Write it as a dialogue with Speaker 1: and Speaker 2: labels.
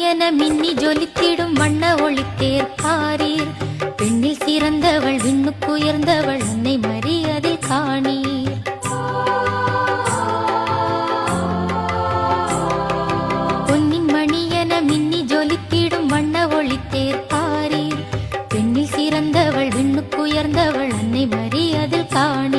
Speaker 1: மணியென மின்னி ஜொலித்திடும் வண்ண ஒளித்தேர் பாரீர். பெண்ணில் சிறந்தவள் விண்ணுக்குயர்ந்தவள் அன்னை மரியதில் காணீர். பொன்னின் மணியென மின்னி ஜொலித்திடும் வண்ண ஒளித்தேர் பாரீர். பெண்ணில் சிறந்தவள் விண்ணுக்குயர்ந்தவள் அன்னை மரியதில் காணீர்.